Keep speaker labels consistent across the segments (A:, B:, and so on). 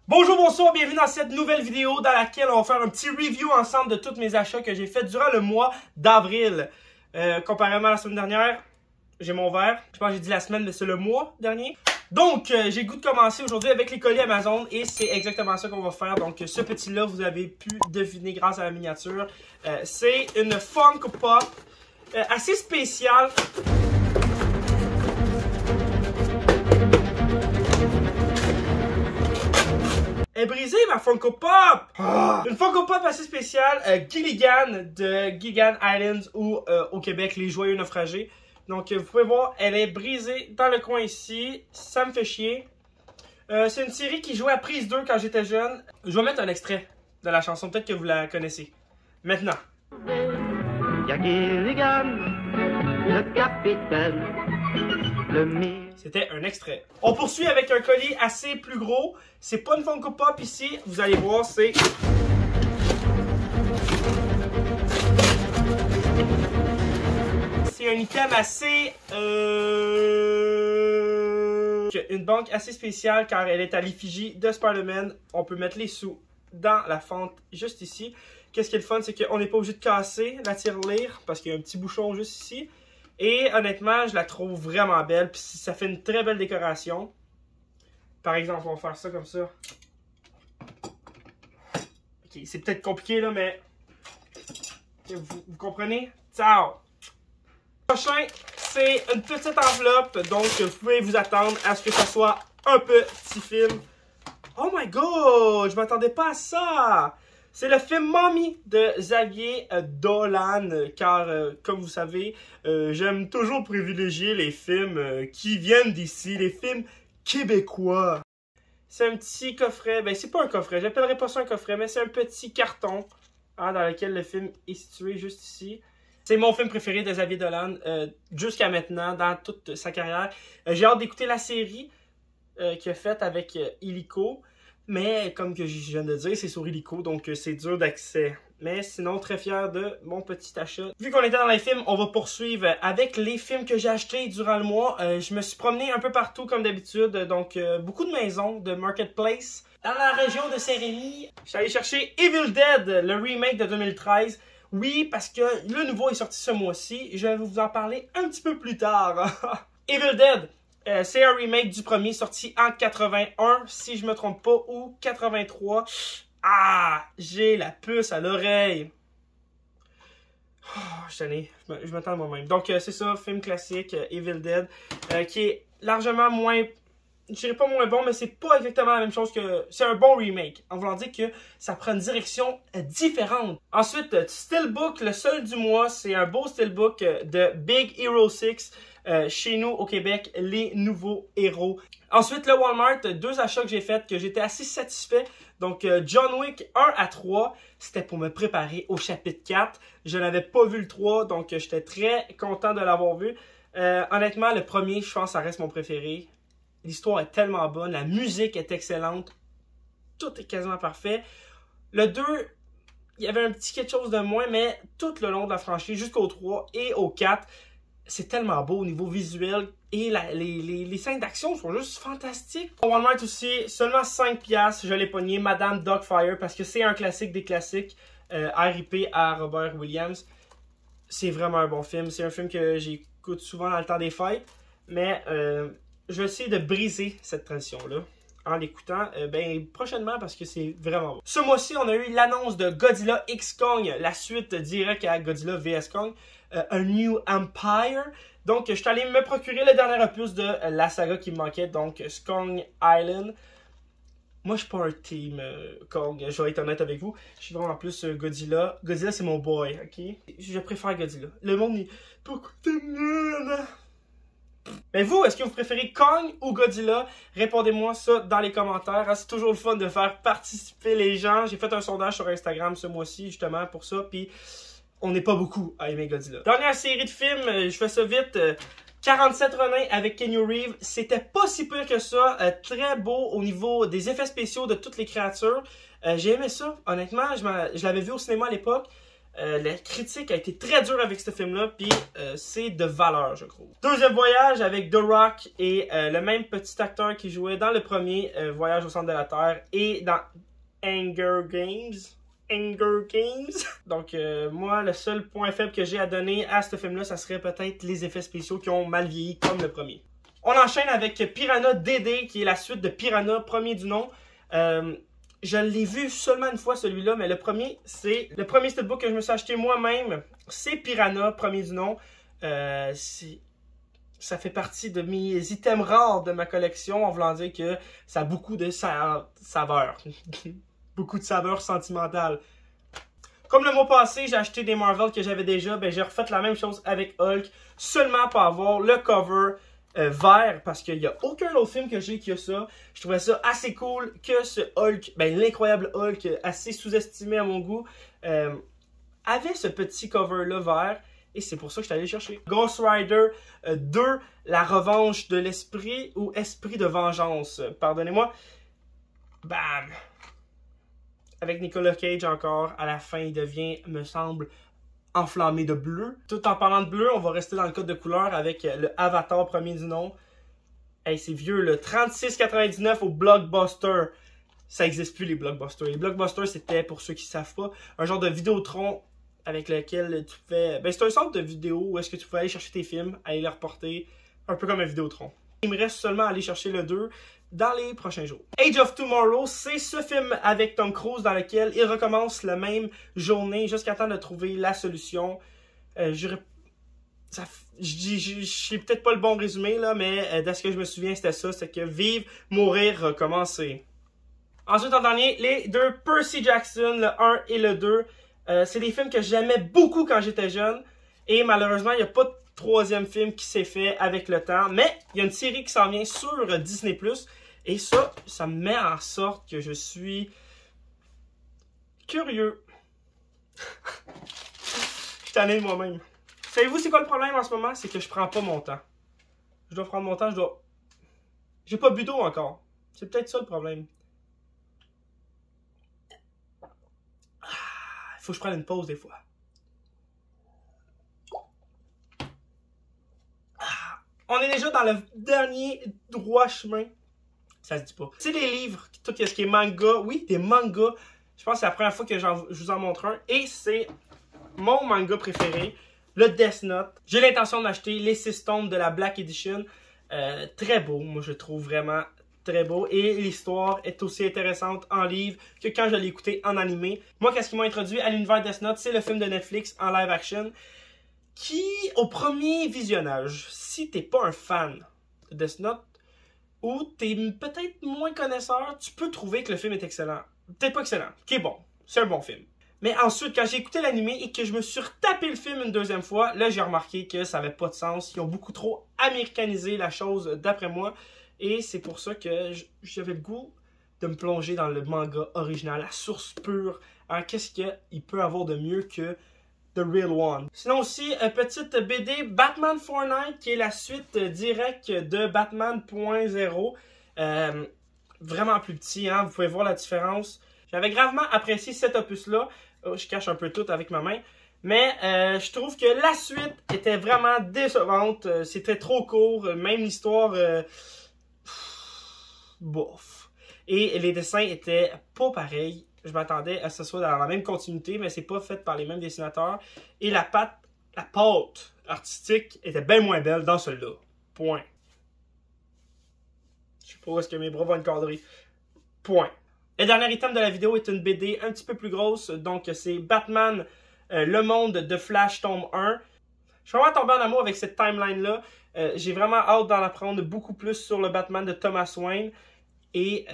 A: Bonjour, bonsoir, bienvenue dans cette nouvelle vidéo dans laquelle on va faire un petit review ensemble de tous mes achats que j'ai fait durant le mois d'avril. Comparément à la semaine dernière, j'ai mon verre. Je pense que j'ai dit la semaine, mais c'est le mois dernier. Donc, j'ai le goût de commencer aujourd'hui avec les colis Amazon et c'est exactement ça qu'on va faire. Donc, ce petit-là, vous avez pu deviner grâce à la miniature. C'est une Funko Pop assez spéciale. Est brisée ma Funko Pop! Une Funko Pop assez spéciale, Gilligan de Gilligan Islands ou au Québec, Les Joyeux Naufragés. Donc vous pouvez voir, elle est brisée dans le coin ici, ça me fait chier. C'est une série qui jouait à prise 2 quand j'étais jeune. Je vais mettre un extrait de la chanson, peut-être que vous la connaissez. Maintenant.
B: Y'a Gilligan, le capitaine,
A: C'était un extrait. On poursuit avec un colis assez plus gros. C'est pas une Funko Pop ici. Vous allez voir, c'est... C'est un item assez... Une banque assez spéciale car elle est à l'effigie de Spider-Man. On peut mettre les sous dans la fente juste ici. Qu'est-ce qui est le fun, c'est qu'on n'est pas obligé de casser la tirelire parce qu'il y a un petit bouchon juste ici. Et honnêtement, je la trouve vraiment belle. Puis ça fait une très belle décoration. Par exemple, on va faire ça comme ça. Ok, c'est peut-être compliqué là, mais... Vous comprenez? Ciao! Prochain, c'est une petite enveloppe. Donc, vous pouvez vous attendre à ce que ça soit un petit film. Oh my god! Je m'attendais pas à ça! C'est le film Mommy de Xavier Dolan, car comme vous savez, j'aime toujours privilégier les films qui viennent d'ici, les films québécois. C'est un petit coffret, ben c'est pas un coffret, j'appellerais pas ça un coffret, mais c'est un petit carton dans lequel le film est situé juste ici. C'est mon film préféré de Xavier Dolan jusqu'à maintenant, dans toute sa carrière. J'ai hâte d'écouter la série qu'il a faite avec Illico. Mais comme que je viens de dire, c'est sur Illico, donc c'est dur d'accès. Mais sinon, très fier de mon petit achat. Vu qu'on était dans les films, on va poursuivre avec les films que j'ai achetés durant le mois. Je me suis promené un peu partout comme d'habitude, donc beaucoup de maisons, de Marketplace. Dans la région de Saint-Rémy, je suis allé chercher Evil Dead, le remake de 2013. Oui, parce que le nouveau est sorti ce mois-ci. Je vais vous en parler un petit peu plus tard. Evil Dead. C'est un remake du premier sorti en 81, si je me trompe pas, ou 83. Ah, j'ai la puce à l'oreille. Oh, je m'attends à moi-même. Donc, c'est ça, film classique, Evil Dead, qui est largement moins... Je dirais pas moins bon, mais c'est pas exactement la même chose que... C'est un bon remake, en voulant dire que ça prend une direction différente. Ensuite, Steelbook, le seul du mois, c'est un beau Steelbook de Big Hero 6, chez nous au Québec, les nouveaux héros. Ensuite, le Walmart, deux achats que j'ai faits, que j'étais assez satisfait. Donc, John Wick 1 à 3, c'était pour me préparer au chapitre 4. Je n'avais pas vu le 3, donc j'étais très content de l'avoir vu. Honnêtement, le premier, je pense, ça reste mon préféré. L'histoire est tellement bonne, la musique est excellente, tout est quasiment parfait. Le 2, il y avait un petit quelque chose de moins, mais tout le long de la franchise, jusqu'au 3 et au 4, c'est tellement beau au niveau visuel et les scènes d'action sont juste fantastiques. Au Walmart aussi, seulement 5$, je l'ai pogné, Madame Dogfire, parce que c'est un classique des classiques, RIP à Robert Williams. C'est vraiment un bon film, c'est un film que j'écoute souvent dans le temps des fêtes, mais... je vais essayer de briser cette tradition-là en l'écoutant prochainement parce que c'est vraiment bon. Ce mois-ci, on a eu l'annonce de Godzilla X Kong, la suite directe à Godzilla vs Kong, A New Empire. Donc, je suis allé me procurer le dernier opus de la saga qui me manquait, donc Kong Island. Moi, je suis pas un team Kong, je vais être honnête avec vous. Je suis vraiment plus Godzilla. Godzilla, c'est mon boy, ok? Je préfère Godzilla. Le monde est... Pourquoi t'es nul? Mais vous, est-ce que vous préférez Kong ou Godzilla? Répondez-moi ça dans les commentaires. C'est toujours le fun de faire participer les gens. J'ai fait un sondage sur Instagram ce mois-ci, justement, pour ça. Puis, on n'est pas beaucoup à aimer Godzilla. Dernière série de films, je fais ça vite. 47 Ronin avec Keanu Reeves. C'était pas si pire que ça. Très beau au niveau des effets spéciaux de toutes les créatures. J'ai aimé ça, honnêtement. Je l'avais vu au cinéma à l'époque. La critique a été très dure avec ce film-là, puis c'est de valeur, je trouve. Deuxième voyage avec The Rock et le même petit acteur qui jouait dans le premier Voyage au centre de la Terre et dans Hunger Games. Donc, moi, le seul point faible que j'ai à donner à ce film-là, ça serait peut-être les effets spéciaux qui ont mal vieilli comme le premier. On enchaîne avec Piranha DD, qui est la suite de Piranha, premier du nom. Je l'ai vu seulement une fois celui-là, mais le premier steelbook que je me suis acheté moi-même. C'est Piranha, premier du nom. Ça fait partie de mes items rares de ma collection, en voulant dire que ça a beaucoup de saveurs. Beaucoup de saveurs sentimentales. Comme le mois passé, j'ai acheté des Marvel que j'avais déjà, ben j'ai refait la même chose avec Hulk, seulement pour avoir le cover vert, parce qu'il n'y a aucun autre film que j'ai qui a ça. Je trouvais ça assez cool que ce Hulk, ben l'incroyable Hulk, assez sous-estimé à mon goût, avait ce petit cover-là vert. Et c'est pour ça que je suis allé le chercher. Ghost Rider 2, la revanche de l'esprit, ou esprit de vengeance, pardonnez-moi. Bam! Avec Nicolas Cage encore, à la fin, il devient, me semble, enflammé de bleu. Tout en parlant de bleu, on va rester dans le code de couleur avec le Avatar premier du nom. Hey, c'est vieux, le 36,99 au Blockbuster. Ça n'existe plus, les Blockbusters. Les Blockbusters, c'était, pour ceux qui ne savent pas, un genre de Vidéotron avec lequel tu pouvais... Ben, c'est un centre de vidéo où est-ce que tu pouvais aller chercher tes films, aller les reporter, un peu comme un Vidéotron. Il me reste seulement à aller chercher le 2 dans les prochains jours. Age of Tomorrow, c'est ce film avec Tom Cruise dans lequel il recommence la même journée jusqu'à temps de trouver la solution. Je sais peut-être pas le bon résumé, là, mais de ce que je me souviens, c'était ça, c'est que vivre, mourir, recommencer. Ensuite, en dernier, les deux Percy Jackson, le 1 et le 2. C'est des films que j'aimais beaucoup quand j'étais jeune. Et malheureusement, il n'y a pas de troisième film qui s'est fait avec le temps. Mais il y a une série qui s'en vient sur Disney+. Et ça me met en sorte que je suis curieux. Je suis tanné de moi-même. Savez-vous c'est quoi le problème en ce moment? C'est que je prends pas mon temps. Je dois prendre mon temps, j'ai pas bu d'eau encore. C'est peut-être ça le problème. Faut que je prenne une pause des fois. On est déjà dans le dernier droit chemin. Ça se dit pas. C'est les livres, tout ce qui est manga. Oui, des mangas. Je pense que c'est la première fois que je vous en montre un. Et c'est mon manga préféré, le Death Note. J'ai l'intention d'acheter les 6 tomes de la Black Edition. Très beau, moi je trouve vraiment très beau. Et l'histoire est aussi intéressante en livre que quand je l'ai écouté en animé. Moi, qu'est-ce qui m'a introduit à l'univers Death Note? C'est le film de Netflix en live action. Qui, au premier visionnage, si t'es pas un fan de Death Note, ou t'es peut-être moins connaisseur, tu peux trouver que le film est excellent. Peut-être pas excellent, qui est bon. C'est un bon film. Mais ensuite, quand j'ai écouté l'animé et que je me suis retapé le film une deuxième fois, là, j'ai remarqué que ça avait pas de sens. Ils ont beaucoup trop américanisé la chose, d'après moi. Et c'est pour ça que j'avais le goût de me plonger dans le manga original, la source pure. Hein, qu'est-ce qu'il peut avoir de mieux que The Real One? Sinon aussi, petite BD Batman Fortnite, qui est la suite directe de Batman.0. Vraiment plus petit, hein? Vous pouvez voir la différence. J'avais gravement apprécié cet opus-là. Oh, je cache un peu tout avec ma main. Mais je trouve que la suite était vraiment décevante. C'était trop court. Même l'histoire... bof. Et les dessins étaient pas pareils. Je m'attendais à ce que ce soit dans la même continuité, mais c'est pas fait par les mêmes dessinateurs. Et la pâte artistique était bien moins belle dans celui-là. Point. Je sais pas où est-ce que mes bras vont encadrer. Point. Le dernier item de la vidéo est une BD un petit peu plus grosse. Donc c'est Batman, le monde de Flash tome 1. Je suis vraiment tombé en amour avec cette timeline-là. J'ai vraiment hâte d'en apprendre beaucoup plus sur le Batman de Thomas Wayne. Et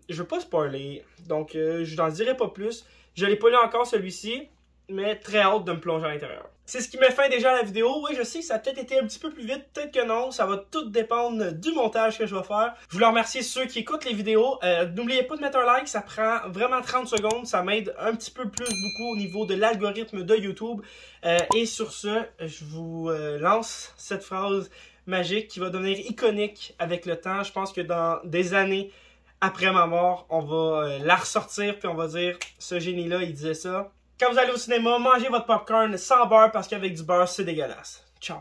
A: je veux pas spoiler, donc je n'en dirai pas plus. Je l'ai pas lu encore celui-ci, mais très hâte de me plonger à l'intérieur. C'est ce qui met fin déjà à la vidéo. Oui, je sais, ça a peut-être été un petit peu plus vite, peut-être que non. Ça va tout dépendre du montage que je vais faire. Je voulais remercier ceux qui écoutent les vidéos. N'oubliez pas de mettre un like, ça prend vraiment 30 secondes. Ça m'aide un petit peu plus beaucoup au niveau de l'algorithme de YouTube. Et sur ce, je vous lance cette phrase magique qui va devenir iconique avec le temps. Je pense que dans des années après ma mort, on va la ressortir puis on va dire ce génie-là, il disait ça. quand vous allez au cinéma, mangez votre popcorn sans beurre parce qu'avec du beurre, c'est dégueulasse. Ciao!